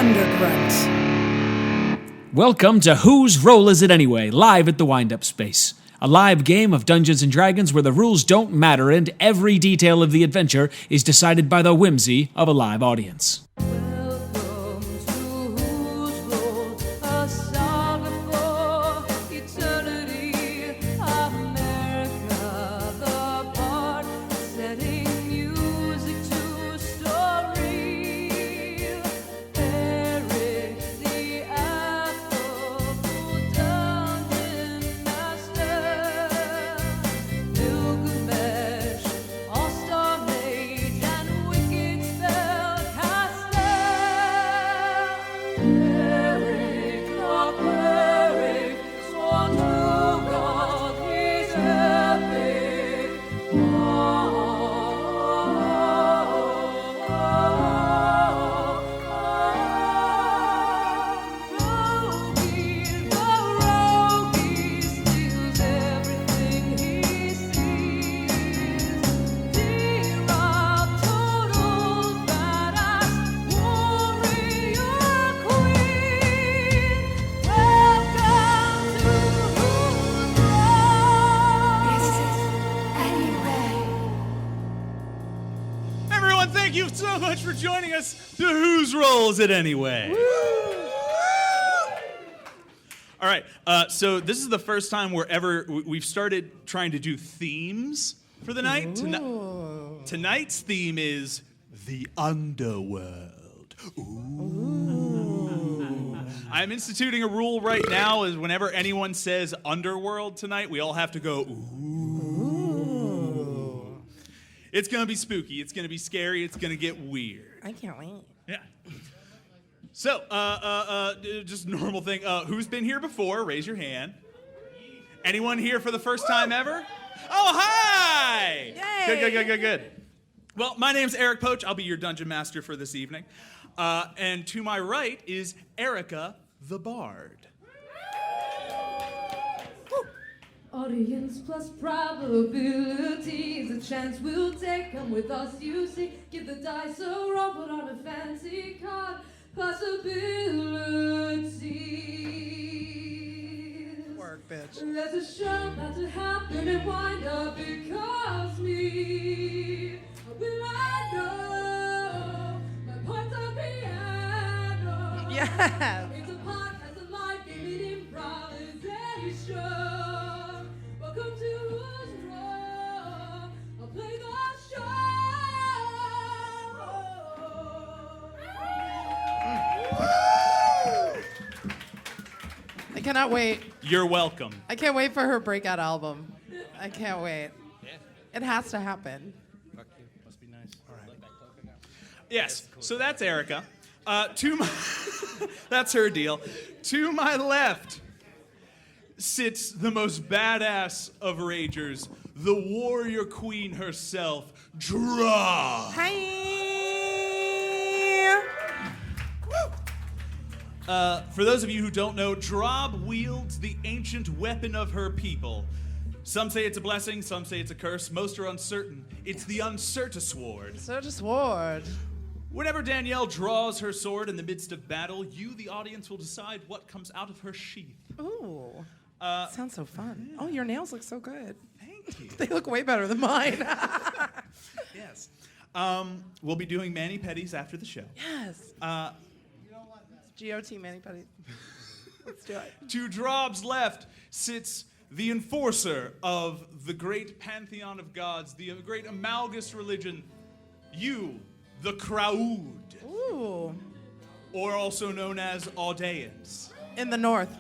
Underworld. Welcome to Whose Roll Is It Anyway, live at the Wind-Up Space. A live game of Dungeons & Dragons where the rules don't matter and every detail of the adventure is decided by the whimsy of a live audience. Thank you so much for joining us to Whose Roll Is It Anyway? All right, so this is the first time we've started trying to do themes for the night. Tonight's theme is the Underworld. Ooh. I'm instituting a rule right now is whenever anyone says Underworld tonight, we all have to go, ooh. It's going to be spooky. It's going to be scary. It's going to get weird. I can't wait. Yeah. So, just normal thing. Who's been here before? Raise your hand. Anyone here for the first time ever? Oh, hi! Yay! Good. Well, my name's Eric Poach. I'll be your dungeon master for this evening. And to my right is Erica the Bard. Audience plus probability is a chance we'll take. Come with us, you see. Give the dice a roll, put on a fancy card. Possibilities. Work, bitch. There's a show about to happen and wind up because me. Will I know my parts of piano? Yes. It's a podcast of life, game it improvisation. Welcome to Whose Roll. I'll play the show. I cannot wait. You're welcome. I can't wait for her breakout album. I can't wait. It has to happen. Fuck you. Must be nice. All right. Yes, so that's Erica. That's her deal. To my left sits the most badass of ragers, the warrior queen herself, Dra. Hi. For those of you who don't know, Drob wields the ancient weapon of her people. Some say it's a blessing, some say it's a curse. Most are uncertain. It's the Uncerta Sword. Uncerta Sword. Whenever Danielle draws her sword in the midst of battle, you, the audience, will decide what comes out of her sheath. Ooh. Sounds so fun. Yeah. Oh, your nails look so good. Thank you. They look way better than mine. Yes. We'll be doing mani-pedis after the show. Yes. You don't want that. GOT mani-pedis. Let's do it. To Drob's left sits the enforcer of the great pantheon of gods, the great Amalgus religion, you, the Crowd. Ooh. Or also known as Audeans. In the north.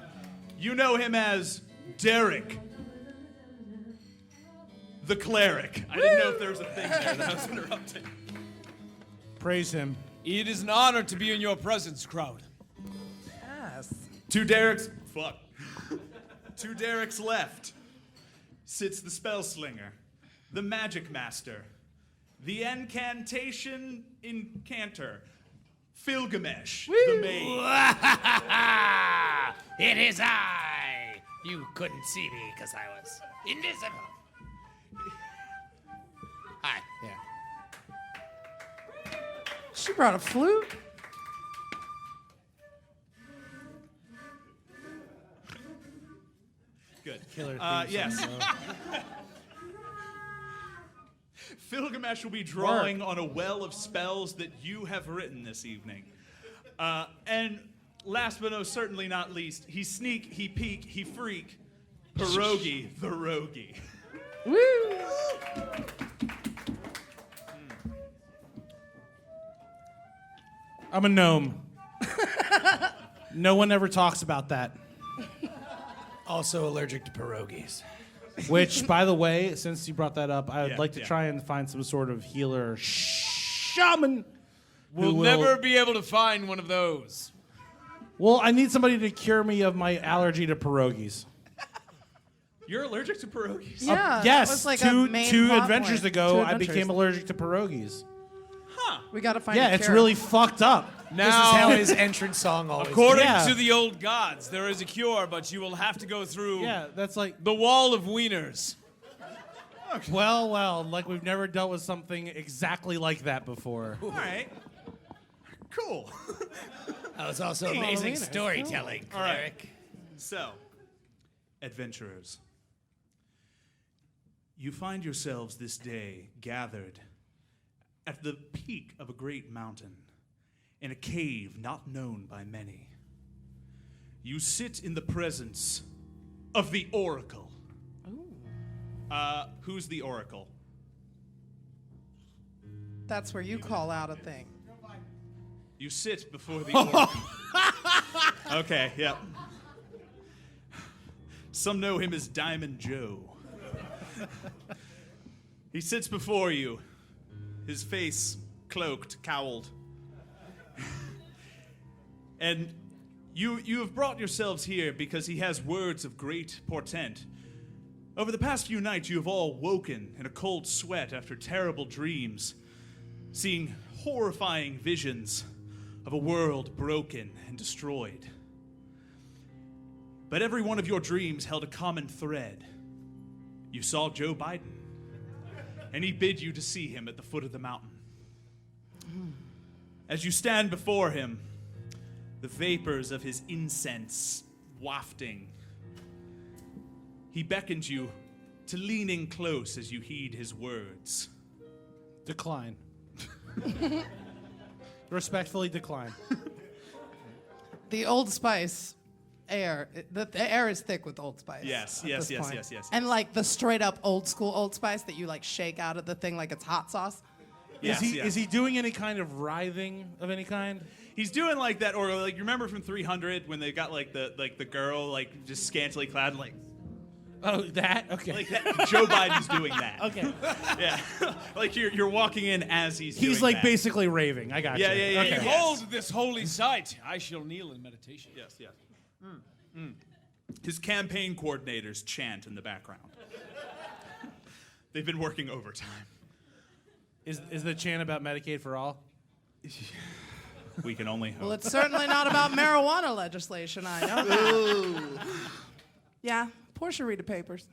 You know him as Derek, the cleric. I didn't know if there was a thing there that I was interrupting. Praise him. It is an honor to be in your presence, crowd. Yes. To Derek's left sits the spellslinger, the magic master, the incantation incanter, Filgamesh, the maid. It is I! You couldn't see me because I was invisible. Hi. She brought a flute. Killer yes. Gilgamesh will be drawing on a well of spells that you have written this evening. And last but certainly not least, he sneak, he peek, he freak, Pierogi the Rogie. Woo! I'm a gnome. No one ever talks about that. Also allergic to pierogies. Which, by the way, since you brought that up, I would Yeah, like to yeah. try and find some sort of healer shaman. We'll who will- never be able to find one of those. Well, I need somebody to cure me of my allergy to pierogies. You're allergic to pierogies? Yeah. that Yes, was like a two main two plot adventures point. ago, Two I adventures. became allergic to pierogies. We got to find. Yeah, a it's cure. really fucked up. This is how his entrance song always According Yeah. to the old gods, there is a cure, but you will have to go through Yeah, that's like, the wall of wieners. well, like we've never dealt with something exactly like that before. All right. Cool. That was also amazing storytelling, cleric. So, adventurers, you find yourselves this day gathered at the peak of a great mountain in a cave not known by many. You sit in the presence of the Oracle. Who's the Oracle? That's where you call out a thing. You sit before the Oracle. Okay, yeah. Some know him as Diamond Joe. He sits before you, his face cloaked, cowled. And you have brought yourselves here because he has words of great portent. Over the past few nights, you have all woken in a cold sweat after terrible dreams, seeing horrifying visions of a world broken and destroyed. But every one of your dreams held a common thread. You saw Joe Biden, and he bid you to see him at the foot of the mountain. As you stand before him, the vapors of his incense wafting, he beckons you to lean in close as you heed his words. Decline. Respectfully decline. The Old Spice air. The air is thick with Old Spice. Yes, at yes, this yes, point. yes, yes, And like the straight up old school Old Spice that you like shake out of the thing like it's hot sauce. Yes, yes. Is he doing any kind of writhing of any kind? He's doing like that, or like you remember from 300 when they got like the girl like just scantily clad, like Oh, that? Okay. that. Joe Biden's doing that. Okay. Yeah, like you're walking in as he's. He's doing like that. basically raving. I got Yeah, you. yeah, yeah, Okay. yeah. Behold this holy sight. I shall kneel in meditation. Yes, yes. His campaign coordinators chant in the background. They've been working overtime. Is the chant about Medicaid for all? We can only hope. Well, it's certainly not about marijuana legislation. I know that. Yeah, Portia read the papers.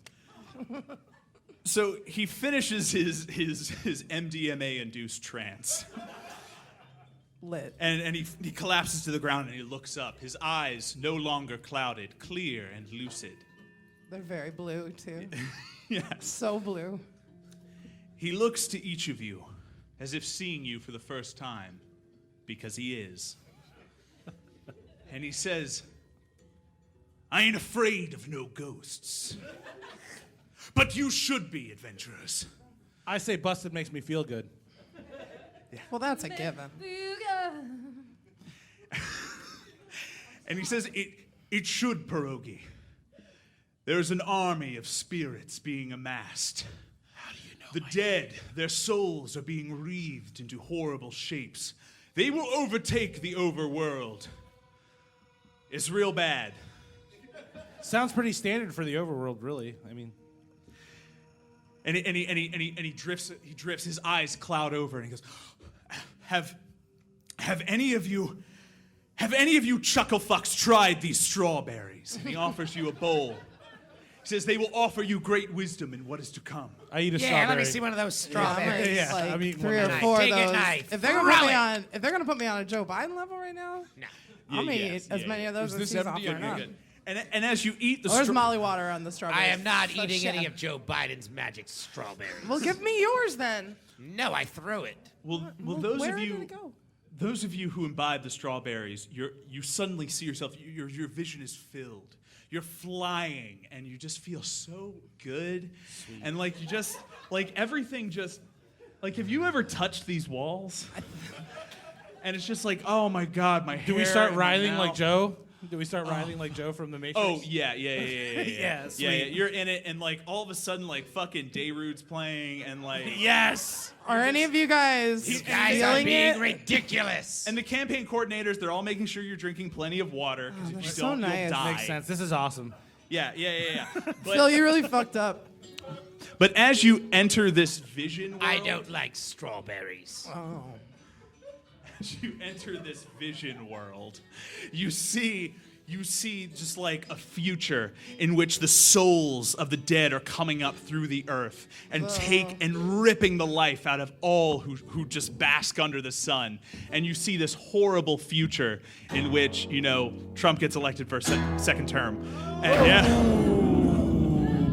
So he finishes his MDMA-induced trance, Lit. and he collapses to the ground and he looks up. His eyes no longer clouded, clear and lucid. They're very blue too. Yes. So blue. He looks to each of you as if seeing you for the first time, because he is. And he says, I ain't afraid of no ghosts. But you should be, adventurers. I say busted makes me feel good. Well, that's a given. And he says, it should, Pierogi. There's an army of spirits being amassed. How do you know? The dead, their souls are being wreathed into horrible shapes. They will overtake the Overworld. It's real bad. Sounds pretty standard for the Overworld, really. I mean, And he drifts. He drifts. His eyes cloud over, and he goes, "Have any of you chuckle fucks tried these strawberries?" And he offers you a bowl. He says they will offer you great wisdom in what is to come. I eat a Yeah, strawberry. let me see one of those I'm strawberries. Yeah, like I mean, 3 or Nice. 4 Take of a those. knife. If they're gonna put me on a Joe Biden level right now, No. I'm gonna yes, eat as yeah, many of those Is as this he's empty? offering Okay, up. good. And as you eat the There's Molly water on the strawberries. I am not So eating any chef. of Joe Biden's magic strawberries. Well, give me yours then. No, I threw it. well, Where did it go? those of you who imbibe the strawberries, you suddenly see yourself. Your vision is filled. You're flying, and you just feel so good, and like you just like everything just like. Have you ever touched these walls? And it's just like, oh my God, my hair. Do we start and my writhing like mouth. Joe? Do we start writhing like Joe from The Matrix? Oh yeah. Yeah, sweet. yeah. You're in it, and like all of a sudden, like fucking Darude's playing, and like Yes. Are any of you guys You guys are feeling being it? ridiculous. And the campaign coordinators, they're all making sure you're drinking plenty of water because if you that's don't, so you'll nice. die. Makes sense. This is awesome. Yeah. Phil, you really fucked up. But as you enter this vision world, I don't like strawberries. as you enter this vision world, you see just like a future in which the souls of the dead are coming up through the earth and ripping the life out of all who just bask under the sun. And you see this horrible future in which, Trump gets elected for a second term. And yeah.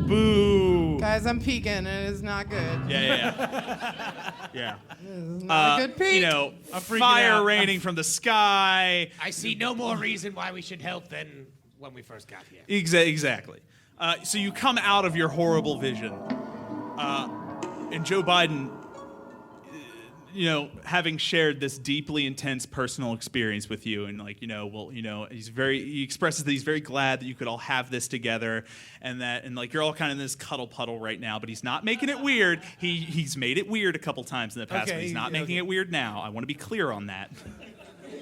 Boo. Guys, I'm peeking, and it is not good. Yeah. Not a good peek. I'm freaking Fire out. raining from the sky. I see no more reason why we should help than when we first got here. Exactly. So you come out of your horrible vision, and Joe Biden, having shared this deeply intense personal experience with you, and he expresses that he's very glad that you could all have this together, and you're all kind of in this cuddle puddle right now, but he's not making it weird. He's made it weird a couple times in the past, but he's not making it weird now. I want to be clear on that.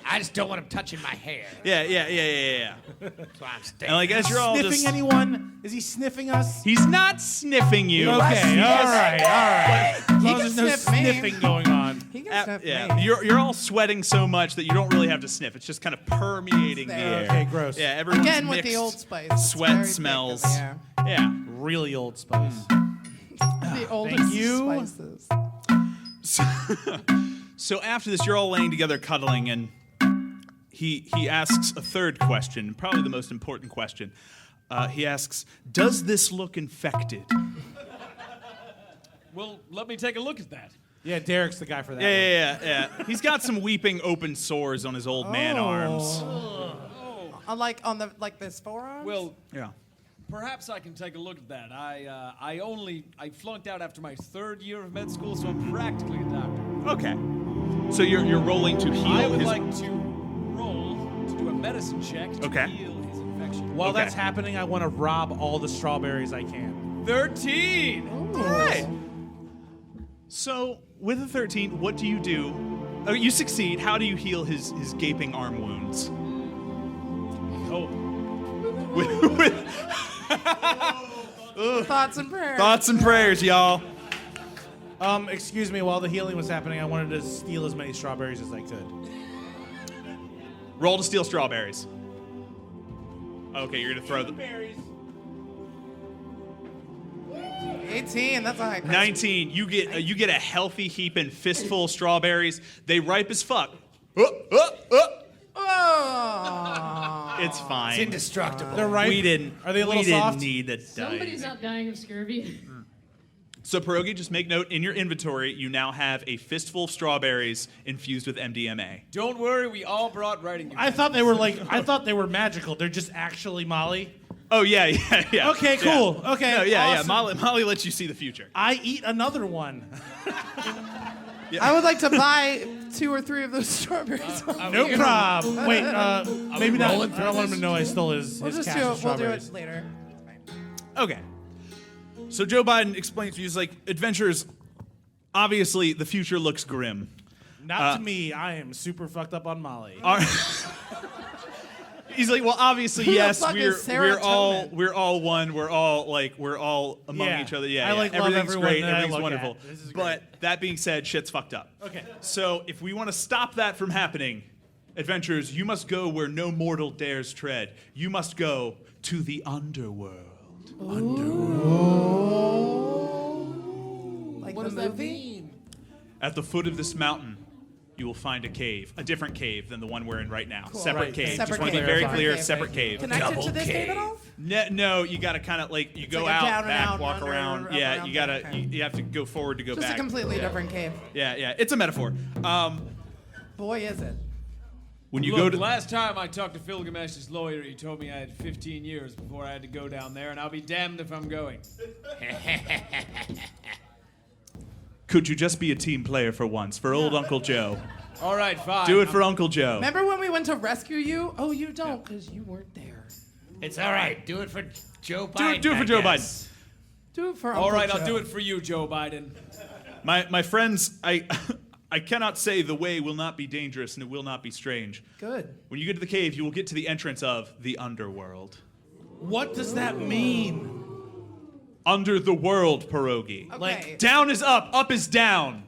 I just don't want him touching my hair. Yeah. So I'm staying. And as you're all Sniffing just, anyone? Is he sniffing us? he's not sniffing you. Okay, all right. As long can as there's no sniff me. sniffing going on. He can sniff Yeah, me. you're all sweating so much that you don't really have to sniff. It's just kind of permeating the there. air. Okay, gross. Yeah, everyone's Again with the mixed Old Spice. It's Sweat very thick smells. in the air. Yeah. Really Old Spice. The oldest you. spices. So after this, you're all laying together, cuddling, and he asks a third question, probably the most important question. He asks, "Does this look infected?" Well, let me take a look at that. Yeah, Derek's the guy for that. Yeah. He's got some weeping open sores on his old man arms. Like on the this forearm. Well, Yeah. perhaps I can take a look at that. I flunked out after my third year of med school, so I'm practically a doctor. Okay. So you're rolling to heal I would his. like to roll to do a medicine check to Okay. heal his infection. While Okay. that's happening, I want to rob all the strawberries I can. 13. All right. So with a 13, what do you do? Oh, you succeed. How do you heal his gaping arm wounds? Oh, with Thoughts and prayers. thoughts and prayers, y'all. Excuse me, while the healing was happening, I wanted to steal as many strawberries as I could. Roll to steal strawberries. Okay, you're gonna throw the 18. That's a high. 19. You get a healthy heaping fistful of strawberries. They ripe as fuck. Oh. It's fine. It's indestructible. They're ripe. We didn't. Are they a little we didn't soft? need the Somebody's dice. not dying of scurvy. So Pierogi, just make note in your inventory. You now have a fistful of strawberries infused with MDMA. don't worry, we all brought writing. I thought they were magical. They're just actually Molly. Oh yeah. Okay, cool. Yeah. Okay, No, yeah. awesome. Molly lets you see the future. I eat another one. I would like to buy 2 or 3 of those strawberries. No problem. Wait, maybe not. I rolling don't through want him this? to know I stole his We'll just cash do of it. We'll do strawberries. it later. Okay. So Joe Biden explains to you, he's like, adventurers, obviously the future looks grim. Not to me. I am super fucked up on Molly. He's like, well, obviously, Who the yes, fuck is we're all serotonin? one. We're all among Yeah. each other. Yeah, I, love everything's everyone great. that I Everything's look wonderful. at. This is But that being said, shit's fucked up. Okay. So if we want to stop that from happening, adventurers, you must go where no mortal dares tread. You must go to the Underworld. Like What the does that movie. mean? At the foot of this mountain you will find a cave, a different cave than the one we're in right now. Cool. Separate Right. cave. Separate Just want to be cave. very Separate clear, cave. separate cave. Connected to this cave at all? No, you got to kind of like, you go like a out, down and back, out, walk under, around. up, Yeah, around you got to, thing, okay. you have to go forward to go Just back. a completely different cave. Yeah, it's a metaphor. Boy, is it. When you Look, go to last time I talked to Gilgamesh's lawyer, he told me I had 15 years before I had to go down there, and I'll be damned if I'm going. Could you just be a team player for once, for old Uncle Joe? All right, fine. Do it for Uncle Joe. Remember when we went to rescue you? Oh, you don't, because you weren't there. It's all right. Do it for Joe Biden. Do it for I Joe guess. Do it for Uncle All right, Joe. I'll do it for you, Joe Biden. My friends, I cannot say the way will not be dangerous and it will not be strange. Good. When you get to the cave, you will get to the entrance of the Underworld. What does that mean? Under the world, pierogi. Okay. Like, Down is up is down.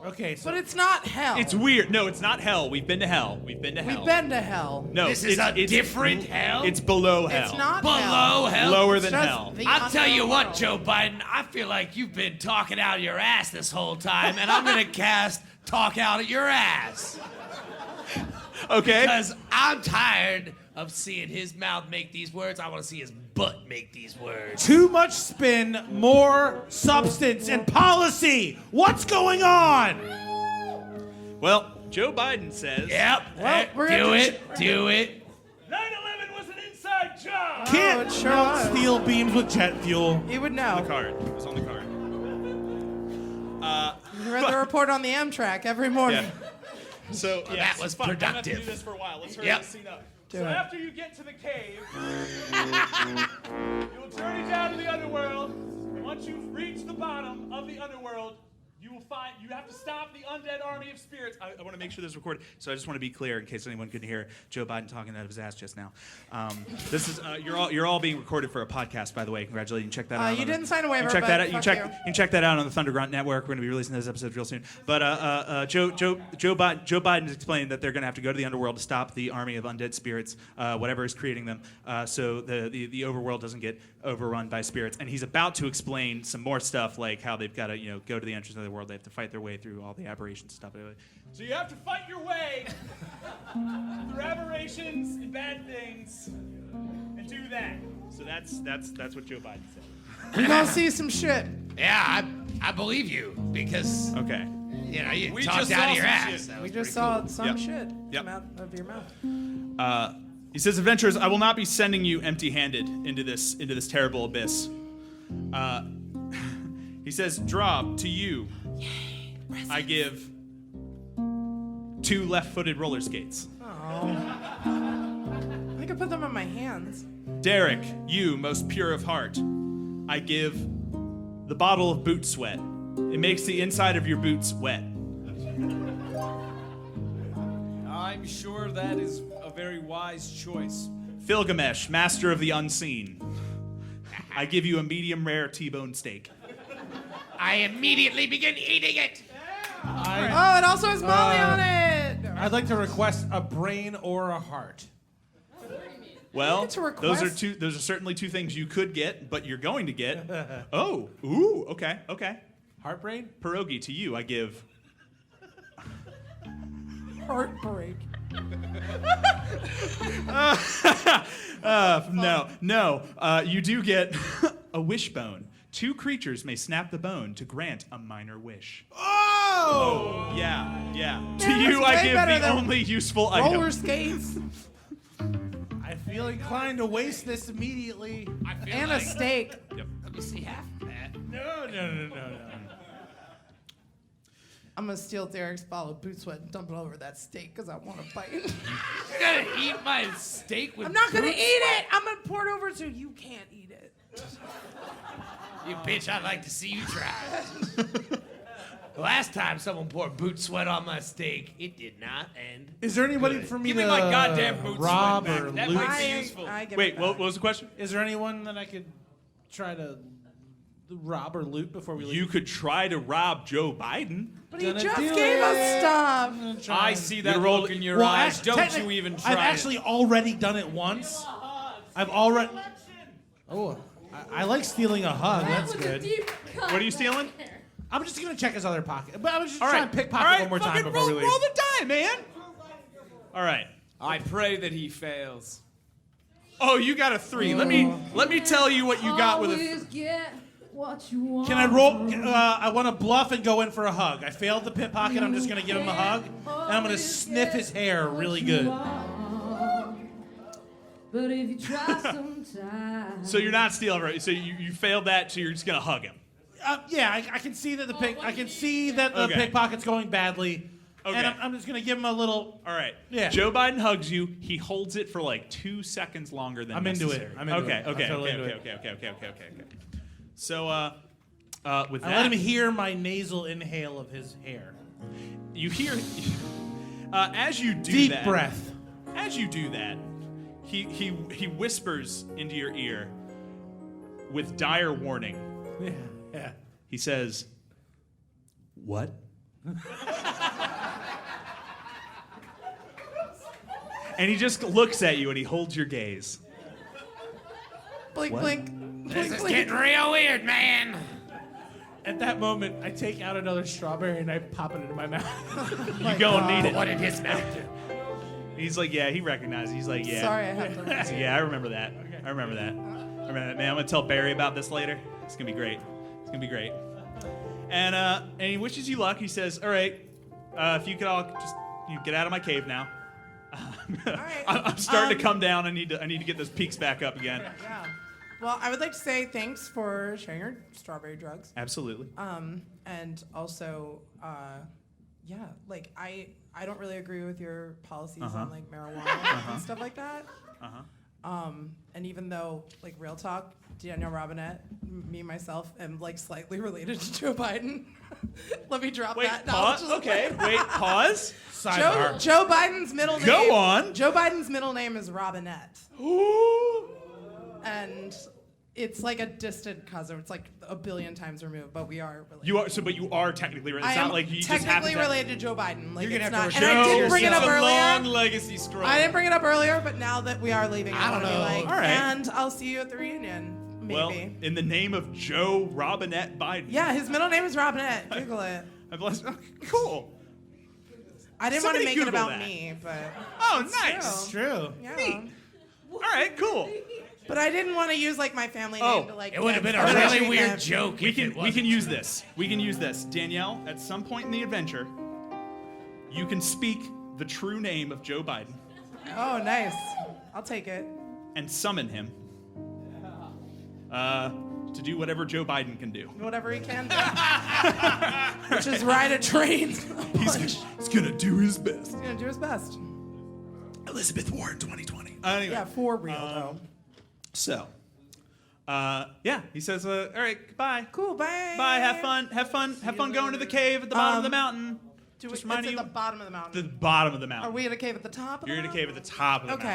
Okay, so But it's not hell. It's weird. No, it's not hell. We've been to hell. We've been to hell. No, This is a different hell? It's below hell. It's not Below hell. hell. Lower than Just hell. the I'll tell you what, underworld. Joe Biden. I feel like you've been talking out of your ass this whole time, and I'm gonna cast talk out of your ass Okay. because I'm tired of seeing his mouth make these words. I want to see his butt make these words. too much spin, more substance, and policy. What's going on? Well, Joe Biden says. Yep. Well, we're do gonna it. Do it. 9/11 was an inside job. Can't it sure was. steel beams with jet fuel. You would On know. the card. It was on the card. You read the report on the Amtrak every morning. Yeah. So yeah, that it's was fun. I'm gonna have to productive. do this for a while. Let's hurry Yep. this scene up. Do So it. after you get to the cave, you will journey down to the underworld. And once you've reached the bottom of the underworld, you will find you have to stop the undead army of spirits. I want to make sure this is recorded, so I just want to be clear in case anyone couldn't hear Joe Biden talking out of his ass just now. This is you're all being recorded for a podcast, by the way. Congratulations. Check that out. You on the- didn't sign a you waiver, check but that out. You fuck check you. you can check that out on the Thunder Grunt Network. We're going to be releasing those episodes real soon. But Joe Biden is explaining that they're going to have to go to the underworld to stop the army of undead spirits, whatever is creating them, so the overworld doesn't get overrun by spirits. And he's about to explain some more stuff, like how they've got to go to the entrance of the world. They have to fight their way through all the aberrations and stuff. So you have to fight your way through aberrations and bad things, and do that. So that's what Joe Biden said. We're gonna see some shit. Yeah, I believe you because Okay. you We talked just out saw of your some ass. shit. That We was just pretty saw cool. some Yep. shit Yep. come out of your mouth. He says, "Adventurers, I will not be sending you empty-handed into this terrible abyss." He says, "Draw to you. I give 2 left-footed roller skates. I could put them in my hands. Derek, you, most pure of heart, I give the bottle of boot sweat. It makes the inside of your boots wet. I'm sure that is a very wise choice. Gilgamesh, master of the unseen, I give you a medium rare T-bone steak." I immediately begin eating it. Oh, it also has Molly on it. I'd like to request a brain or a heart. Well, get to those request- are certainly 2 things you could get, but you're going to get. Oh, ooh, okay. Heart brain? Pierogi, to you I give. Heartbreak. No. You do get a wishbone. 2 creatures may snap the bone to grant a minor wish. Oh! Yeah. To Man, you that's I way give better the than only useful Roller item. skates I feel inclined to waste this immediately. I feel and like, a steak. Let me see half of that. No. I'm gonna steal Derek's bottle of boot sweat and dump it over that steak because I want to bite. You're gonna eat my steak with I'm not gonna eat boot it. I'm gonna pour it over so you can't eat it. You bitch, I'd like to see you try. Last time someone poured boot sweat on my steak, it did not end. Is there anybody Good. for me Give to me my goddamn boot rob sweat or back. That loot? might be useful. give Wait, it what back. was the question? Is there anyone that I could try to rob or loot before we leave? You could try to rob Joe Biden. But he Gonna just do gave us it. stuff. I see that You roll- look in your Well, eyes. Don't technic- you even try I've actually already done it once. I've already. Oh, I like stealing a hug. That's That was a good. deep cut What are you stealing? right there. I'm just gonna check his other pocket. But I'm just All trying right. to pickpocket All right, one more time fucking before we leave. roll the die, man. All right. I pray that he fails. Oh, you got a 3. Let me tell you what you got with a. Always get what you want. Can I roll? I want to bluff and go in for a hug. I failed the pickpocket. I'm just gonna give him a hug, and I'm gonna sniff his hair really good. But if you try sometimes. So you're not stealing, right? So you failed that, so you're just gonna hug him. Yeah, I can see that I can see that the Okay. pickpocket's going badly, Okay. and I'm just gonna give him a little. All right. Yeah. Joe Biden hugs you. He holds it for like 2 seconds longer than I'm into it. necessary. I'm into okay, it. Okay. I'm totally Okay. into Okay. it. Okay. Okay. Okay. Okay. Okay. So with I that, let him hear my nasal inhale of his hair. you hear as you do Deep that. breath. As you do that, he whispers into your ear with dire warning. Yeah. Yeah. He says, "What?" And he just looks at you and he holds your gaze. Blink, What? blink. This Blink, is blink. getting real weird, man. At that moment, I take out another strawberry and I pop it into my mouth. You go and need it. What did his mouth do? He's like, yeah, he recognized it. He's like, yeah. Sorry, I have to. Yeah, I remember that. I remember that. Man, I'm gonna tell Barry about this later. It's gonna be great. It's gonna be great. And he wishes you luck. He says, all right, if you could all just get out of my cave now. right. I'm starting to come down. I need to get those peaks back up again. Yeah. Well, I would like to say thanks for sharing your strawberry drugs. Absolutely. And also, yeah, like I don't really agree with your policies on like marijuana and stuff like that. And even though, like, real talk, Danielle Robinette, me myself, am like slightly related to Joe Biden. Let me drop Wait, that. pause. Okay, wait, pause. Sidebar. Joe Biden's middle name. Go on. Joe Biden's middle name is Robinette. And it's like a distant cousin. It's like a billion times removed, but we are related. But you are technically related. I It's am not like you just technically happen to. related to Joe Biden. Like, You're gonna it's have not, to and I didn't bring it up it's a long earlier. legacy strong. I didn't bring it up earlier, but now that we are leaving, I don't want to be know. like, All right. and I'll see you at the reunion, maybe. Well, in the name of Joe Robinette Biden. Yeah, his middle name is Robinette. Google it. I bless. Okay, cool. I didn't want to Somebody make it Google about that. me, but Oh, it's nice. true. True. Yeah. All right, cool. But I didn't want to use like my family Oh, name to like. It would have get been a special really weird treatment. joke. We if can it wasn't use true. this. We can use this. Danielle, at some point in the adventure, you can speak the true name of Joe Biden Oh, nice. I'll take it. and summon him to do whatever Joe Biden can do. Whatever he can do. Which is ride a train. He's gonna do his best. He's gonna do his best. Elizabeth Warren 2020. Anyway, Yeah, for real though. so, yeah, he says, all right, goodbye. Cool. Bye. Bye. Have fun. Have fun. Have fun going to the cave at the bottom of the mountain. Do Just it's reminding at you, the bottom of the mountain. the bottom of the mountain. Are we in a cave at the top? Of You're the in a mountain? cave at the top of the mountain.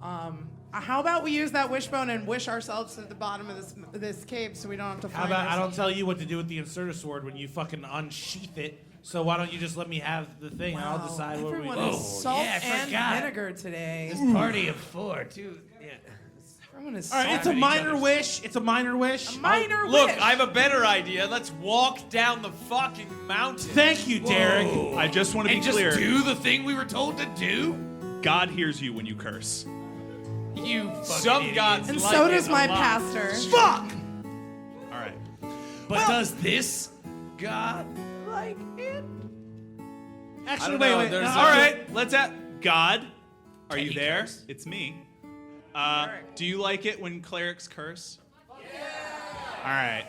Okay. How about we use that wishbone and wish ourselves to the bottom of this cave so we don't have to How find about I don't ourselves? tell you what to do with the inserter sword when you fucking unsheath it? So why don't you just let me have the thing and I'll Wow, decide what we everyone do. is salt yeah, I and forgot. vinegar today. Party of 4, too. Yeah. Everyone is All right, it's a salt. minor wish. It's a minor wish. Minor Look, wish. I have a better idea. Let's walk down the fucking mountain. Thank you, Derek. I just want to be And just clear. do the thing we were told to do? God hears you when you curse. You fucking Some idiot. gods and like so it does a my lot. pastor. Fuck! All right. But does this God? Like it. Actually, don't wait, know, wait. there's no, a- All right. Let's at God. Are Can you he there? curse? It's me. Do you like it when clerics curse? Yeah. All right.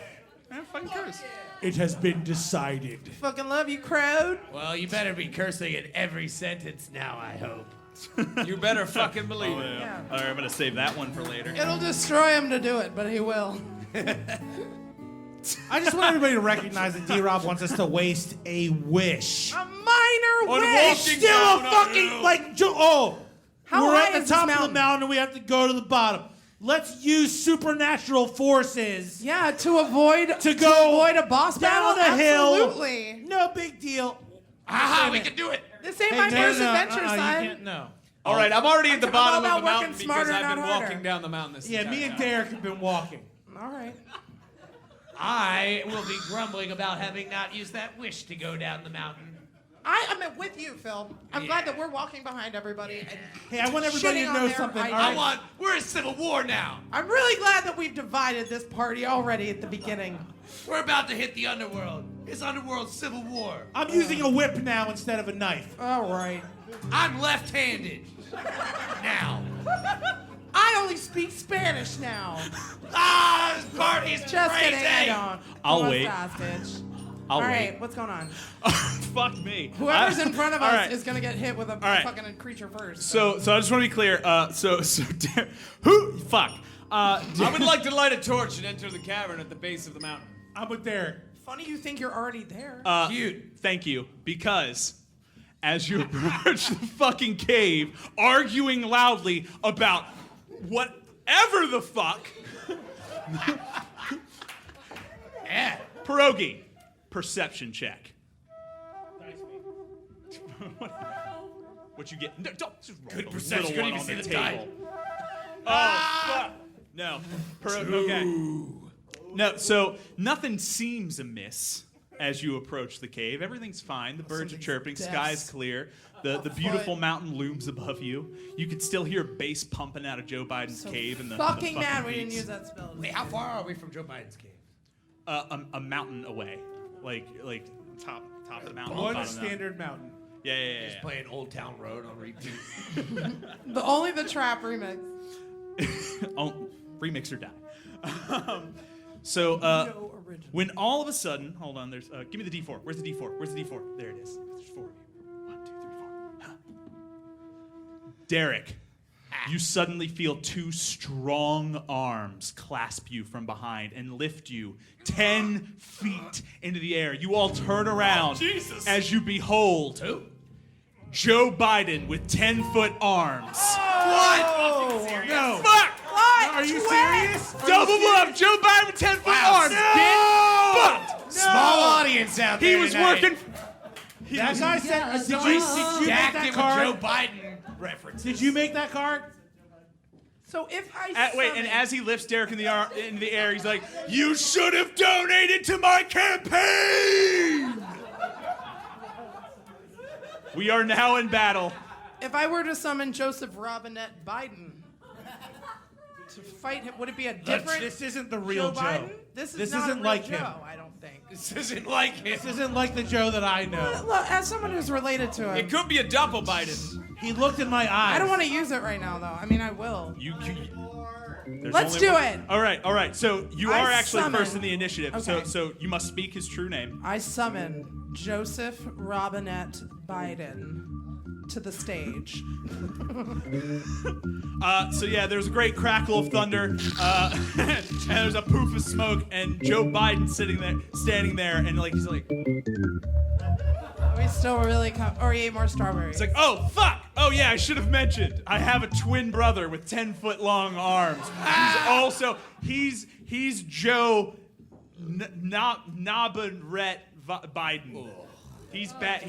Fucking curse. It has been decided. Fucking love you, crowd. Well, you better be cursing in every sentence now, I hope. You better fucking believe it. Yeah. All right, I'm gonna save that one for later. It'll destroy him to do it, but he will. I just want everybody to recognize that D-Rob wants us to waste a wish. A minor On wish. walking Still down a a fucking, hill. like, How we're high at the is this top of the mountain? mountain and we have to go to the bottom. Let's use supernatural forces Yeah, to avoid go a boss down battle. the hill. Absolutely. No big deal. Aha, we can do it. This ain't my first adventure, you son. can't, no. All right, I'm already at the I'm bottom all of the about mountain working because smarter, I've been not harder. walking down the mountain this Yeah, entire me and time. Derek have been walking. All right. I will be grumbling about having not used that wish to go down the mountain. I'm with you, Phil. I'm glad that we're walking behind everybody. And Hey, I want everybody shitting to on know their something. All ideas. right. We're in civil war now. I'm really glad that we've divided this party already at the beginning. We're about to hit the Underworld. It's Underworld civil war. I'm using a whip now instead of a knife. All right. I'm left-handed. Now. I only speak Spanish now. This party's Just crazy. kidding, I don't. I'll Don't wait. hostage. I'll All wait. right, what's going on? Fuck me. Whoever's in front of All us right. is gonna get hit with a right. fucking creature first. So I just want to be clear. Who? Fuck. I would like to light a torch and enter the cavern at the base of the mountain. I'm with Derek. Funny you think you're already there. Cute. Thank you. Because as you approach the fucking cave, arguing loudly about whatever the fuck. Yeah. Pierogi, perception check. What you get? No, don't, just roll Good the perception. little Couldn't one even on see the die. table. Oh, fuck. No. Okay. No, so nothing seems amiss as you approach the cave. Everything's fine. The birds are chirping. Sky's clear. The beautiful mountain looms above you. You can still hear bass pumping out of Joe Biden's cave. And the fucking mad fucking we didn't beats. use that spell. Wait, how far are we from Joe Biden's cave? A mountain away. Like top of the mountain. One bottom of the mountain. standard mountain. Yeah. Just playing Old Town Road on repeat. Only the trap remix. Oh, remix or die. So, No original. when all of a sudden, hold on, there's, give me the D4. Where's the D4? Where's the D4? There it is. There's 4. 1, 2, 3, 4. Huh. Derek, you suddenly feel 2 strong arms clasp you from behind and lift you 10 feet into the air. You all turn around as you behold Joe Biden with 10-foot arms. What? No. Fuck! What? Are you serious? Double bluff! Joe Biden with 10-foot arms! Get fucked! Small audience out there He was tonight. working. That guy said, did you make Stacked that it with Joe card? Biden references. Did you make that card? So if I Wait, and summon- as he lifts Derek in the air, he's like, "You should have donated to my campaign." We are now in battle. if I were to summon Joseph Robinette Biden to fight him, would it be a different This isn't the real Joe Joe. Biden? This This not isn't a real like Joe, him. I don't think. This isn't like him. This isn't like the Joe that I know. Look, as someone who's related to him, It could be a doppel Biden. He looked in my eyes. I don't want to use it right now, though. I mean, I will. There's Let's only do one- it. All right. So you I are actually summon- first in the initiative. Okay. So you must speak his true name. I summon Joseph Robinette Biden to the stage. So yeah, there's a great crackle of thunder, and there's a poof of smoke, and Joe Biden standing there, and like he's like, We still really or he ate more strawberries. it's like, oh fuck, oh yeah, I should have mentioned, I have a twin brother with 10-foot long arms. He's also he's Joe Nabaret Biden. He's bad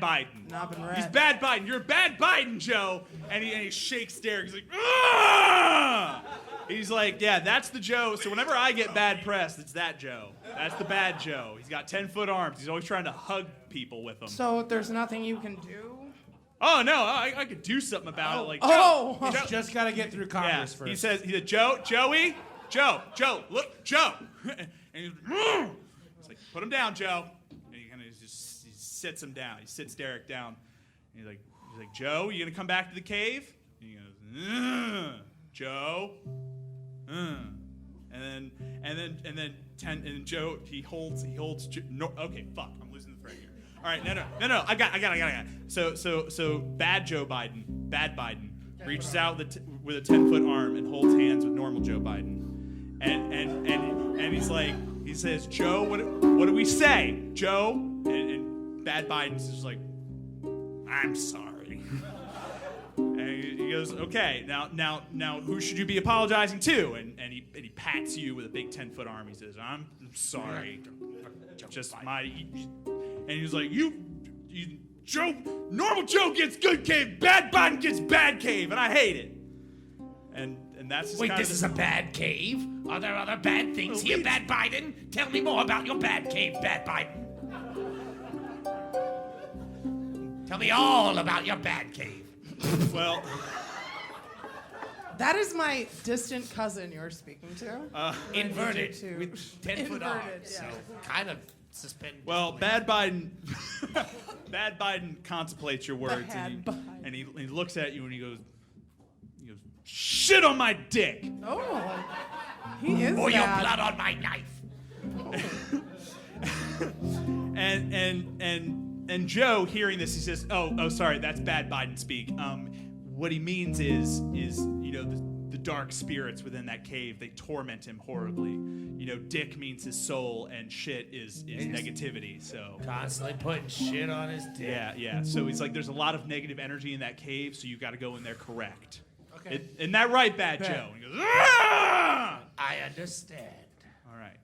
Biden. Nabaret. He's bad Biden. You're bad Biden, Joe. And he shakes Derek. He's like, ah! He's like, yeah, that's the Joe. So whenever I get bad press, it's that Joe. That's the bad Joe. He's got 10-foot arms. He's always trying to hug people with them. So there's nothing you can do? Oh no, I could do something about it. Like, Oh. Joe, He's just got to get through yeah. Congress first. He said, Joe, look, Joe. And he's like, put him down, Joe. And he kind of just he sits him down. He sits Derek down. And he's like, Joe, you gonna come back to the cave? And he goes, Joe. And then Joe, he holds. No, okay, fuck, I'm losing the thread here. All right, no, I got it. So bad Joe Biden, bad Biden, reaches out with a 10-foot arm and holds hands with normal Joe Biden, and he's like, he says, Joe, what do we say, Joe? And bad Biden's just like, I'm sorry. And he goes, okay, now, who should you be apologizing to? And he pats you with a big 10-foot arm. He says, I'm sorry. Just my. And he's like, you, Joe, normal Joe gets good cave, bad Biden gets bad cave, and I hate it. And that's just Wait, kind this of is a bad cave? Are there other bad things here, Bad Biden? Tell me more about your bad cave, Bad Biden. Tell me all about your bad cave. Well, That is my distant cousin you're speaking to. Inverted to- with 10-foot arms. Inverted, So yeah. kind of suspended. well, Bad Biden, Bad Biden contemplates your words, Bad Biden. and he looks at you and he goes, "Shit on my dick." Oh, he is Or your bad. blood on my knife. And Joe, hearing this, he says, "Oh, sorry, that's Bad Biden speak. What he means is the dark spirits within that cave, they torment him horribly. Dick means his soul, and shit is negativity. So Constantly putting shit on his dick. yeah. So he's like, there's a lot of negative energy in that cave, so you got to go in there correct. Okay. Isn't that right, Bad Joe?" And he goes, "Ah!" I understand. All right.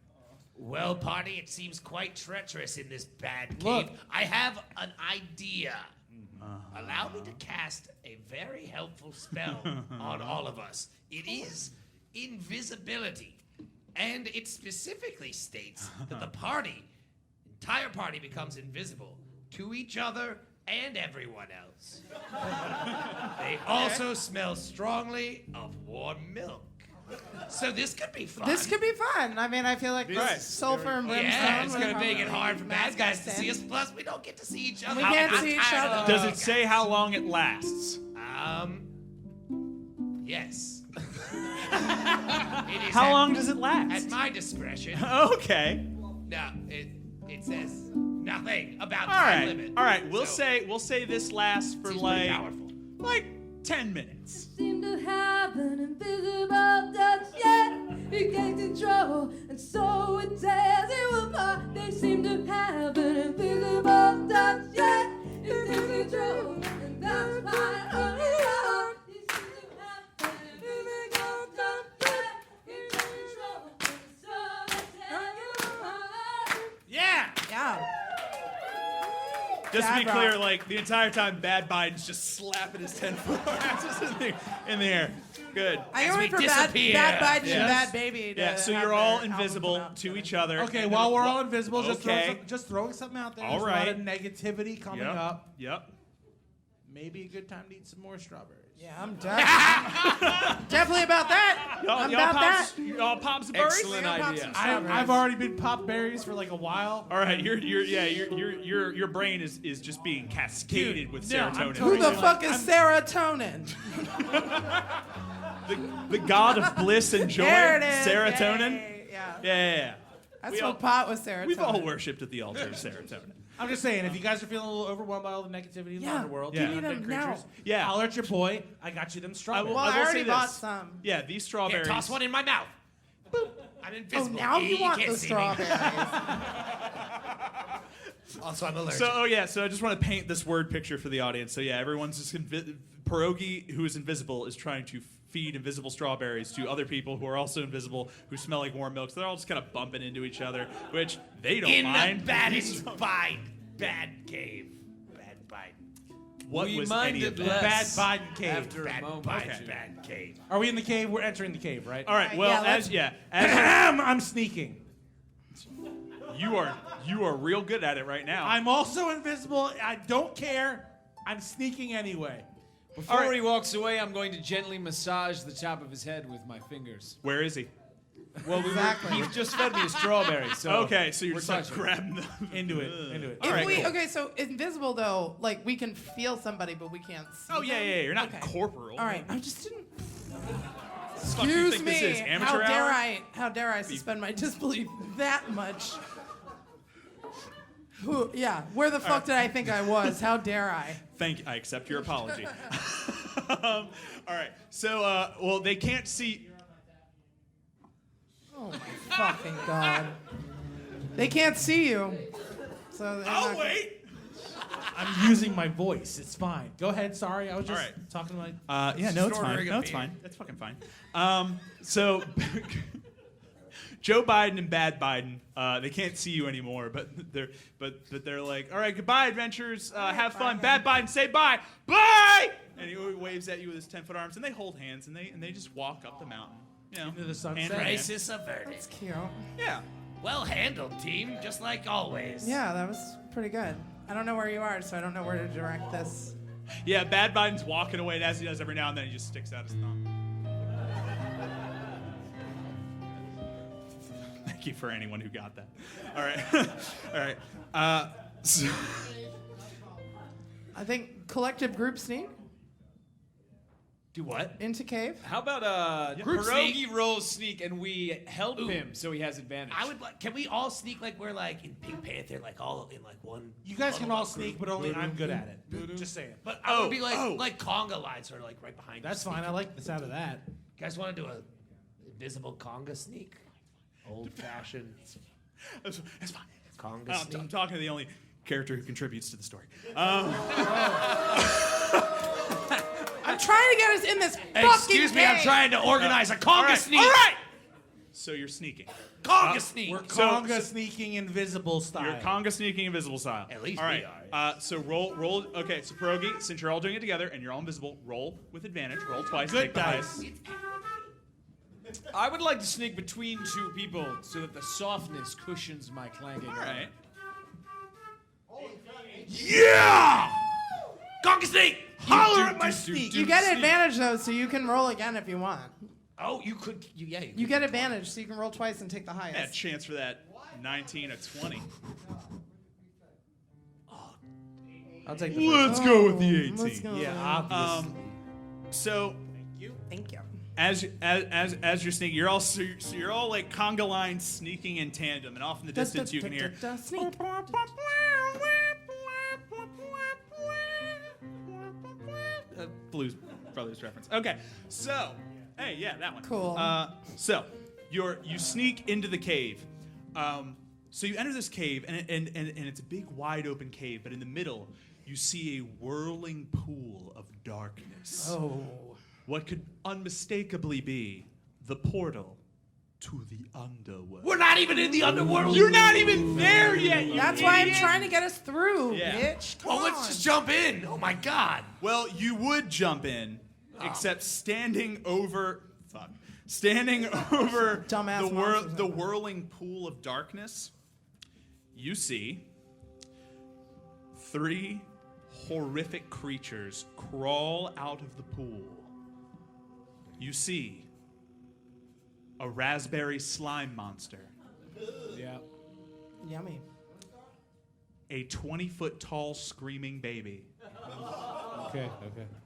Well, party, it seems quite treacherous in this bad cave. Look. I have an idea. Allow me to cast a very helpful spell on all of us. It is invisibility. And it specifically states that the entire party becomes invisible to each other and everyone else. They also smell strongly of warm milk. So this could be fun. This could be fun. I mean, I feel like Right. sulfur and brimstone. Yeah, it's would going to make it probably hard for bad guys to mask see us us. Plus, we don't get to see each other. We can't I'm see each tired of other. Does the it say how long it lasts? Yes. It is How at- long does it last? At my discretion. Okay. No, it says nothing about All time right. limit. All right. We'll So, say this lasts for seems pretty like powerful. 10 minutes. Seem to have an invisible touch, yeah. It gains control, and so it tears you apart. They seem to have an invisible touch, yeah. It takes control, and that's my only heart. They seem to have an invisible touch, yeah. It takes control, and so it tears you apart. Yeah. Yeah. Just to be Bad clear, rock. like the entire time, Bad Biden's just slapping his 10-foot arms just in the air. Good. I As can't we wait for disappear. Bad Biden Yes. and Bad Baby to Yeah. So have you're all their album invisible come out to together. each other. Okay, and while then- we're all invisible, Okay. just throwing something out there. All There's a lot right. of negativity coming Yep. up. Yep. Maybe a good time to eat some more strawberries. Yeah, I'm definitely about that. I'm about that. Y'all pop some berries? Excellent We'll pop idea. some I've strawberries. already been pop berries for like a while. All right, your brain is just being cascaded with no, I'm serotonin. Who the Like, fuck is serotonin? The god of bliss and joy, There it is. serotonin. Yay. Yeah. Yeah. I We smoked all- pot with serotonin. We've all worshipped at the altar of serotonin. I'm just saying, if you guys are feeling a little overwhelmed by all the negativity in the Yeah. underworld, Yeah. the You need undead 'em now. creatures, Yeah. holler at your boy. I got you them strawberries. Well, I will already say bought this. some. Yeah, these Here, strawberries. toss one in my mouth. Boop. I'm Oh, invisible. now you want can't the see me. strawberries. Also, I'm allergic. So I just want to paint this word picture for the audience. So yeah, everyone's just Pierogi, who is invisible, is trying to feed invisible strawberries to other people who are also invisible, who smell like warm milk. So they're all just kind of bumping into each other, which they don't in mind. the bad cave. Bad Biden. What We was mind any it of that? less Bad Biden cave. after a Bad moment. Biden. Bad cave. Are we in the cave? We're entering the cave, right? All right. Well, Yeah, as I'm sneaking. you are real good at it right now. I'm also invisible. I don't care. I'm sneaking anyway. Before All right. he walks away, I'm going to gently massage the top of his head with my fingers. Where is he? Well, Exactly. he just fed me a strawberry, so Okay, so you're we're just like touching. grabbing them Into it. Into it. All If right, we cool. okay, so invisible though, like we can feel somebody, but we can't see. Oh yeah, them? yeah. You're not Okay. corporal. All right, I just didn't. Fuck you Excuse think me. this is, amateur hour? How dare I suspend my disbelief that much? Yeah, where the fuck did I think I was? How dare I? I accept your apology. All right. So, well, they can't see. Oh my fucking god! They can't see you. So they're Oh not- wait. I'm using my voice. It's fine. Go ahead. Sorry. I was just All right. talking like. Yeah, no, it's Just fine. ordering a No, it's beer. fine. That's fucking fine. So, Joe Biden and Bad Biden, they can't see you anymore, but they're like, all right, goodbye, adventurers. Have fun. bye, Bad Biden, say bye, bye. And he waves at you with his 10-foot arms, and they hold hands, and they just walk up the mountain. Into the sunset. hand in hand. Crisis averted. That's cute. Yeah. Well handled, team, just like always. Yeah, that was pretty good. I don't know where you are, so I don't know where to direct this. Yeah, Bad Biden's walking away, and as he does every now and then, he just sticks out his thumb. Thank you for anyone who got that. All right. All right. So I think collective group sneak Do what? into cave. How about Group Pierogi rolls sneak and we help him so he has advantage? I would like. Can we all sneak like we're like in Pink Panther, like all in like one? You guys can all sneak, but only I'm good at it. Just saying. But I would be like conga lines, sort of like right behind. That's you, fine. I sneaking. like the sound of that. You guys want to do a invisible conga sneak? Old fashioned that's fine. conga sneak. I'm talking to the only character who contributes to the story. I'm trying to get us in this fucking Excuse me, I'm cave. trying to organize a conga sneak. All right. So you're sneaking. Conga sneak. We're conga sneaking invisible style. You're conga sneaking invisible style. At least all right. we are. So roll. Okay, so Pierogi, since you're all doing it together and you're all invisible, roll with advantage. Roll twice. Good take the dice. highest. I would like to sneak between two people so that the softness cushions my clanging. All right. Yeah! Conga sneak. Holler at my sneak. You get advantage though, so you can roll again if you want. Oh, you could. Yeah. You get advantage, so you can roll twice and take the highest. Yeah, chance for that 19 or 20. I'll take the Let's go with the 18. Let's go. Yeah, obviously. So Thank you. as you're sneaking, you're all like conga lines sneaking in tandem, and off in the distance you can hear. Sneak. Blues Brothers reference. Okay, so hey, yeah, that one. Cool. So you sneak into the cave. So you enter this cave, and it's a big, wide open cave, but in the middle you see a whirling pool of darkness. Oh. What could unmistakably be the portal to the underworld. We're not even in the underworld. You're not even there yet. You That's why I'm idiot. trying to get us through, Yeah. bitch. Come Oh, on. let's just jump in. Oh my God. Well, you would jump in, except standing over Dumbass monsters. the whirling pool of darkness, you see 3 horrific creatures crawl out of the pool. You see a raspberry slime monster, Yeah. Yummy. a 20-foot tall screaming baby, Okay.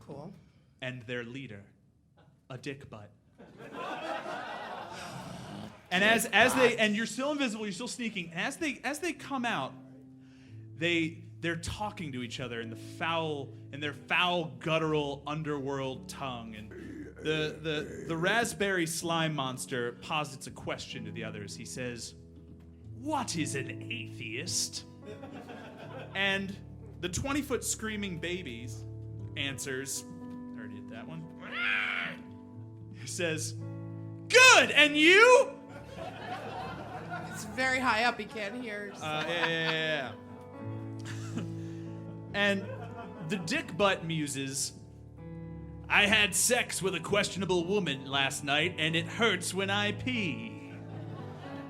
Cool. and their leader, a dick butt. And and you're still invisible, you're still sneaking. And as they come out, they're talking to each other in their foul guttural underworld tongue. And the raspberry slime monster posits a question to the others. He says, "What is an atheist?" And the 20-foot screaming baby answers, I already did that one. He says, "Good, and you?" It's very high up. He can't hear. Yeah. And the dick butt muses, "I had sex with a questionable woman last night, and it hurts when I pee."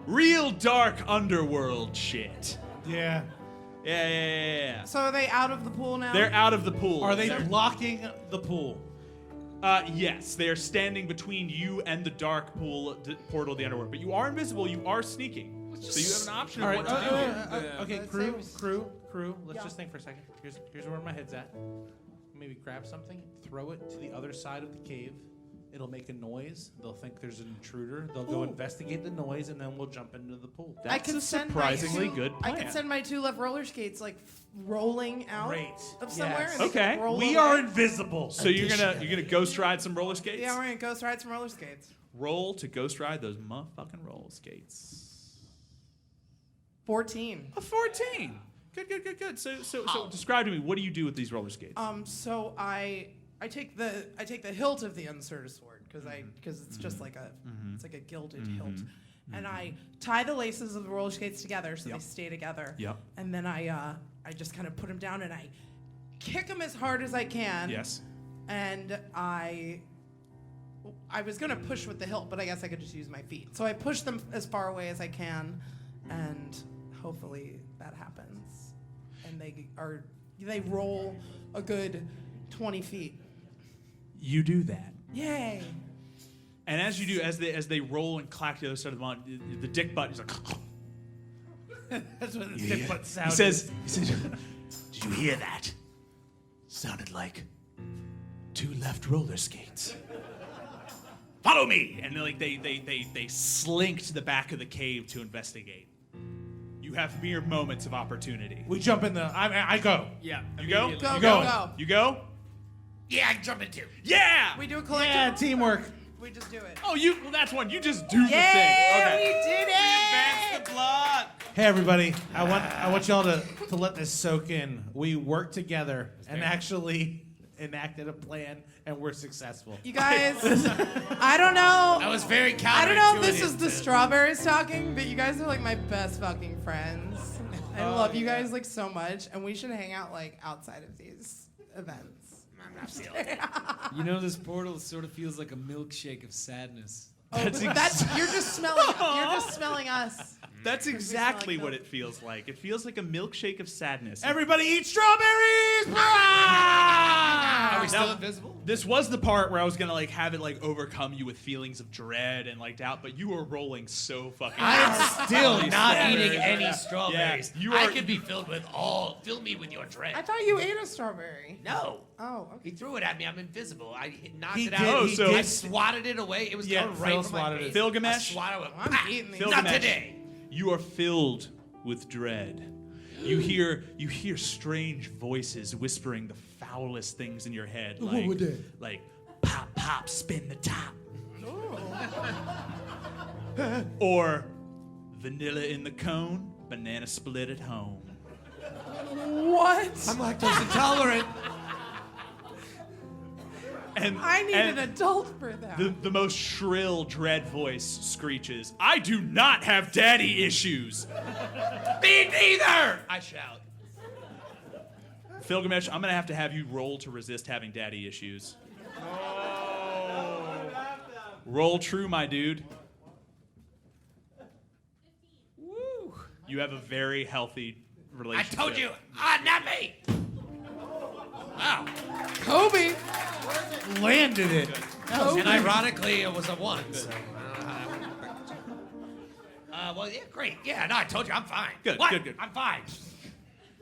Real dark underworld shit. Yeah. Yeah. So are they out of the pool now? They're out of the pool. Are they blocking the pool? Yes, they are standing between you and the dark portal of the underworld. But you are invisible, you are sneaking. So you have an option All of right. what to do here. Okay, Let's crew. Let's Yeah. just think for a second. Here's where my head's at. Maybe grab something, throw it to the other side of the cave. It'll make a noise. They'll think there's an intruder. They'll go investigate the noise, and then we'll jump into the pool. I That's can a send surprisingly my two, good I plan. can send my 2 left roller skates like rolling out Great. of somewhere. Yes. and they Okay. can roll We away. are invisible. So you're gonna ghost ride some roller skates? Yeah, we're gonna ghost ride some roller skates. Roll to ghost ride those motherfucking roller skates. 14. A 14. Good. So describe to me, what do you do with these roller skates? So I take the hilt of the uncertain sword because it's just like it's like a gilded hilt, and I tie the laces of the roller skates together so they stay together. Yep. And then I just kind of put them down and I kick them as hard as I can. Yes. And I I was gonna push with the hilt, but I guess I could just use my feet. So I push them as far away as I can, and hopefully that happens. And they roll a good 20 feet. You do that. Yay! And as you do, as they roll and clack to the other side of the mountain, the dick butt is like. That's what the dick butt sound He says, "Did you hear that? Sounded like 2 left roller skates. Follow me!" And they slink to the back of the cave to investigate. You have mere moments of opportunity. We jump in the. I go. Yeah. You go? immediately. Go, You go, go? go. You go? Yeah, I can jump in too. Yeah! We do a Yeah, collective. teamwork. We just do it. Oh, well, that's one. You just do the thing. Yay! Okay. We did it! Advance the plot. Hey everybody, I want y'all to let this soak in. We worked together and actually enacted a plan, and we're successful. You guys, I don't know. That was very counterintuitive. I don't know if this is the strawberries talking, but you guys are like my best fucking friends. I love you guys like so much, and we should hang out like outside of these events. I'm not feeling it. You know, this portal sort of feels like a milkshake of sadness. That's you're just smelling us. That's exactly like what them. it feels like. It feels like a milkshake of sadness. Everybody eat strawberries! Are we still invisible? This was the part where I was gonna like have it like overcome you with feelings of dread and like doubt, but you were rolling so fucking. I'm still not strawberries. eating any strawberries. Yeah, you I are- could be fill me with your dread. I thought you ate a strawberry. No. Oh, He okay. threw it at me. I'm invisible. I knocked He it did- out. Oh, so- I swatted it away. It was Yeah, going right Phil for my swatted face. it. Gilgamesh? I swatted it. I'm eating these. Not Gilgamesh. today. You are filled with dread. You hear strange voices whispering the foulest things in your head, like pop pop, spin the top, or vanilla in the cone, banana split at home. What? I'm lactose intolerant. And I need and an adult for that. the most shrill dread voice screeches, "I do not have daddy issues." Me neither. I shout. Gilgamesh, I'm gonna have you roll to resist having daddy issues. Roll true, my dude. Woo! You have a very healthy I relationship. told you. Not me. Wow. Kobe. Landed it. And ironically, it was a 1. So, well, yeah, great. Yeah, no, I told you, I'm fine. Good, What? good. I'm fine.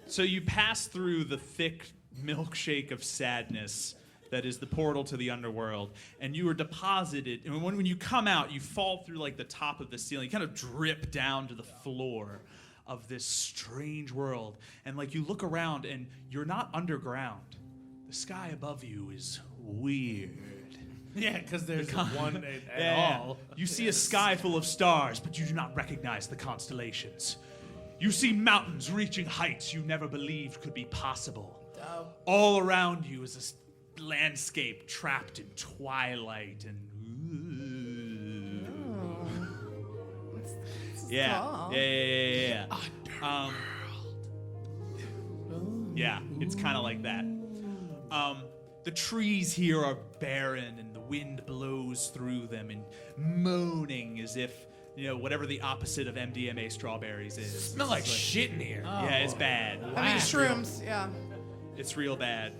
So you pass through the thick milkshake of sadness that is the portal to the underworld, and you are deposited. And when you come out, you fall through like the top of the ceiling. You kind of drip down to the floor of this strange world. And like you look around, and you're not underground. The sky above you is weird. Yeah, because there's one at Yeah. all. You see a sky full of stars, but you do not recognize the constellations. You see mountains reaching heights you never believed could be possible. Oh. All around you is this landscape trapped in twilight and. Yeah. tall. Yeah. Yeah, it's kind of like that. The trees here are barren, and the wind blows through them, and moaning as if, whatever the opposite of MDMA strawberries is. Smell like shit in here. Yeah, it's bad. I mean, shrooms. Yeah. It's real bad.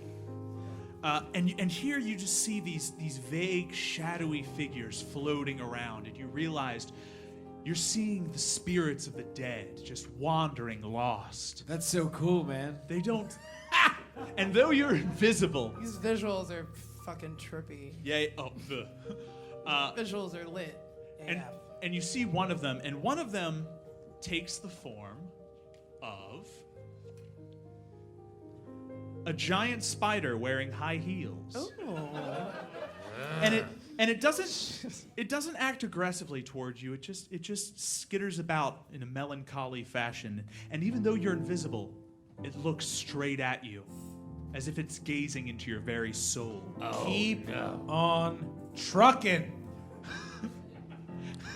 And here you just see these vague, shadowy figures floating around, and you realized you're seeing the spirits of the dead just wandering lost. That's so cool, man. They don't. And though you're invisible, These visuals are fucking trippy. Visuals are lit. and AF. and you see one of them, and one of them takes the form of a giant spider wearing high heels. Ooh. And it doesn't act aggressively towards you. It just skitters about in a melancholy fashion. And even though you're invisible, it looks straight at you, as if it's gazing into your very soul. Keep on trucking.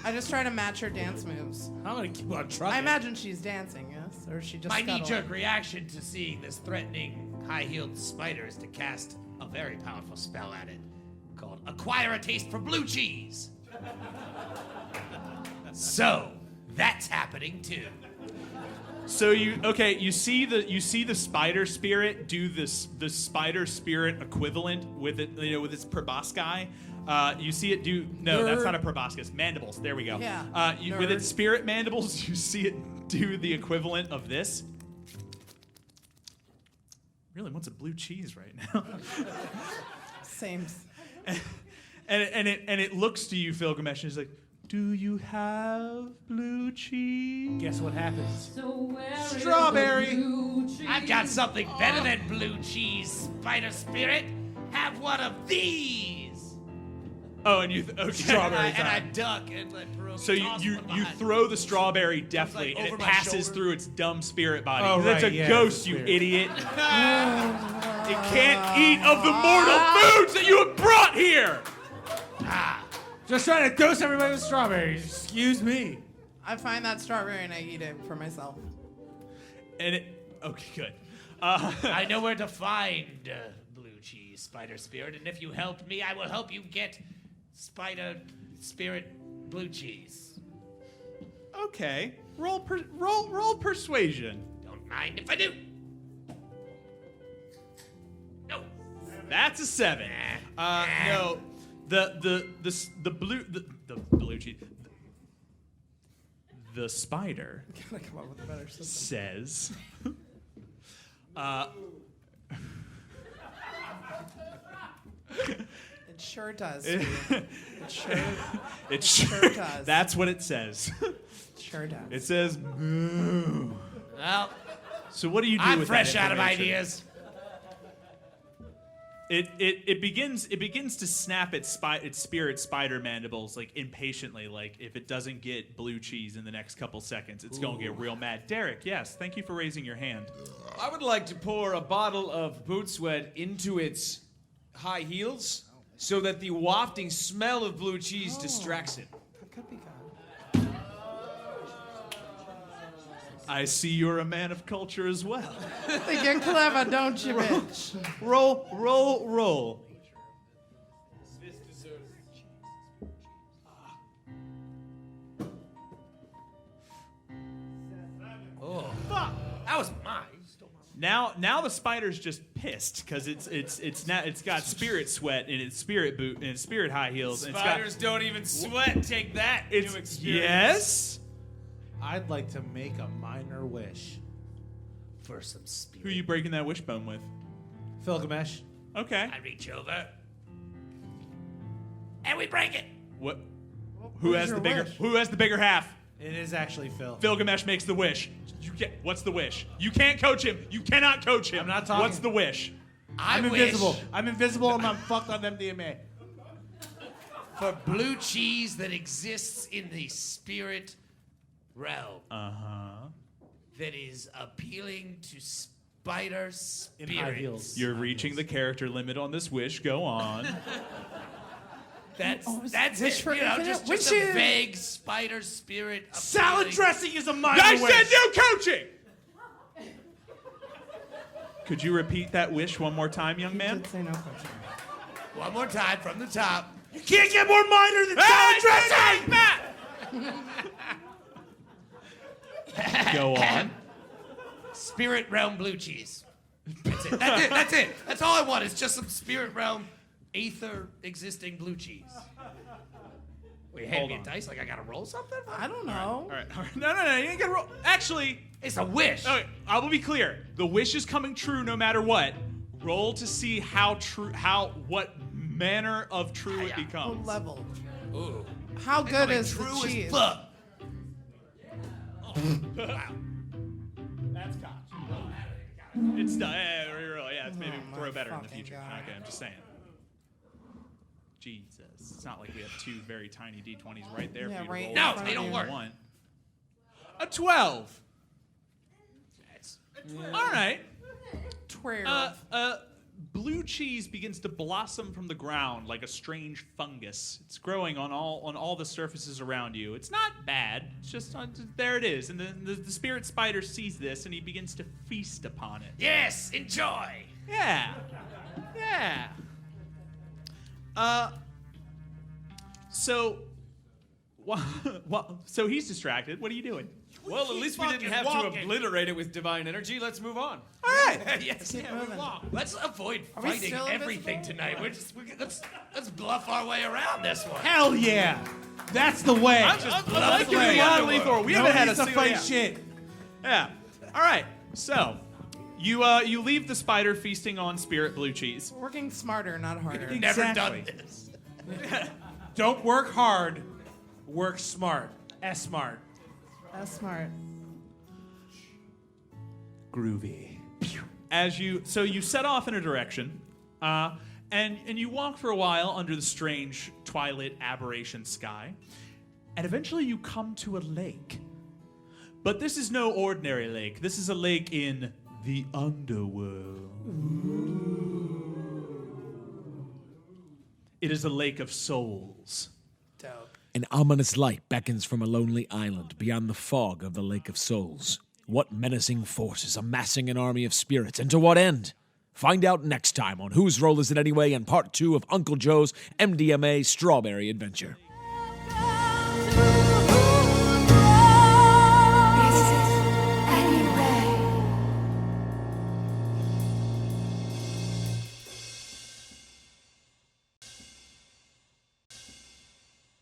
I just try to match her dance moves. I'm gonna keep on trucking. I imagine she's dancing, yes? Or is she just My scuttling? knee-jerk reaction to seeing this threatening high-heeled spider is to cast a very powerful spell at it called Acquire a Taste for Blue Cheese. So, that's happening too. So you see the spider spirit do this the spider spirit equivalent with it, with its proboscis. You see it do that's not a proboscis, mandibles. There we go. Yeah. With its spirit mandibles, you see it do the equivalent of this. Really wants a blue cheese right now. Same. And it looks to you, Gilgamesh, and is like, "Do you have blue cheese?" Guess what happens? So where is the Strawberry. blue cheese? I've got something better than blue cheese, spider spirit. Have one of these. Oh, and you strawberry and I duck and let Brooke So toss you one behind. throw the strawberry deftly, like and it over my passes shoulder. through its dumb spirit body. Oh, That's right, a yeah, ghost, it's a you spirit. idiot. It can't eat of the mortal foods that you have brought here. Just trying to dose everybody with strawberries. Excuse me. I find that strawberry and I eat it for myself. And it. Okay, good. I know where to find blue cheese, spider spirit, and if you help me, I will help you get spider spirit blue cheese. Okay. Roll persuasion. Don't mind if I do. No. That's a 7. No. The blue cheese. The spider Gotta come up with a better system. says. It sure does. It sure, It sure does. That's what it says. sure does. It says moo. Well, So what do you do I'm with fresh that out of information? ideas. It begins to snap its spirit spider mandibles like impatiently, like if it doesn't get blue cheese in the next couple seconds, it's gonna get real mad. Derek, yes, thank you for raising your hand. I would like to pour a bottle of boot sweat into its high heels so that the wafting smell of blue cheese distracts it. That could be good. I see you're a man of culture as well. Thinking clever, don't you, bitch? Roll. That was mine. Now the spider's just pissed because it's got spirit sweat in its spirit boot and its spirit high heels. And Spiders don't even sweat. Take that, new it's experience. yes. I'd like to make a minor wish. For some spirit. Who are you breaking that wishbone with? Gilgamesh. Okay. I reach over. And we break it. What? Who has your the bigger? wish? Who has the bigger half? It is actually Phil. Gilgamesh makes the wish. What's the wish? You can't coach him. You cannot coach him. I'm not talking. What's the wish? I'm wish invisible. I'm invisible and I'm fucked on MDMA. for blue cheese that exists in the spirit realm. That is appealing to spider In high heels. spirits. You're reaching the character limit on this wish. Go on. That's wish it. for You know, infinite just a wishes. vague spider spirit. Salad appealing- dressing is a minor I wish. said no coaching. Could you repeat that wish one more time, young man? Did say no question. One more time from the top. You can't get more minor than salad dressing. Go on. Spirit realm blue cheese. That's it. That's it. That's it. That's all I want is just some spirit realm aether existing blue cheese. Wait, hand me a dice like I gotta roll something? I don't know. All right. No. You ain't gonna roll. Actually, It's a wish. okay, I will be clear. The wish is coming true no matter what. Roll to see what manner of true it What becomes. level? Ooh. How good Coming is the true cheese? as fuck. That's cocked. It's done. Yeah, it's maybe Oh, throw my better in the fucking future. God. Okay, I'm just saying. Jesus, it's not like we have two very tiny d20s right there Yeah, for you to right roll. in No, front they of don't you. work. One. A 12. That's- All right. 12. Blue cheese begins to blossom from the ground like a strange fungus. It's growing on all the surfaces around you. It's not bad. It's just there it is. And the spirit spider sees this and he begins to feast upon it. Yes, enjoy. Yeah. So, so he's distracted. What are you doing? Well, at least we didn't have to obliterate it with divine energy. Let's move on. All right. Yes, Keep moving. let's avoid we fighting still everything invisible? tonight. Let's bluff our way around this one. Hell yeah! That's the way. I like your new non-lethal. We haven't had a to single. fight shit. Yeah. All right. So, you leave the spider feasting on spirit blue cheese. Working smarter, not harder. Never Exactly. done this. Don't work hard. Work smart. S-smart. That's smart. Groovy. So you set off in a direction, and you walk for a while under the strange twilight aberration sky, and eventually you come to a lake. But this is no ordinary lake. This is a lake in the Underworld. It is a lake of souls. Dope. An ominous light beckons from a lonely island beyond the fog of the Lake of Souls. What menacing force is amassing an army of spirits, and to what end? Find out next time on Whose Role Is It Anyway? In Part 2 of Uncle Joe's MDMA Strawberry Adventure.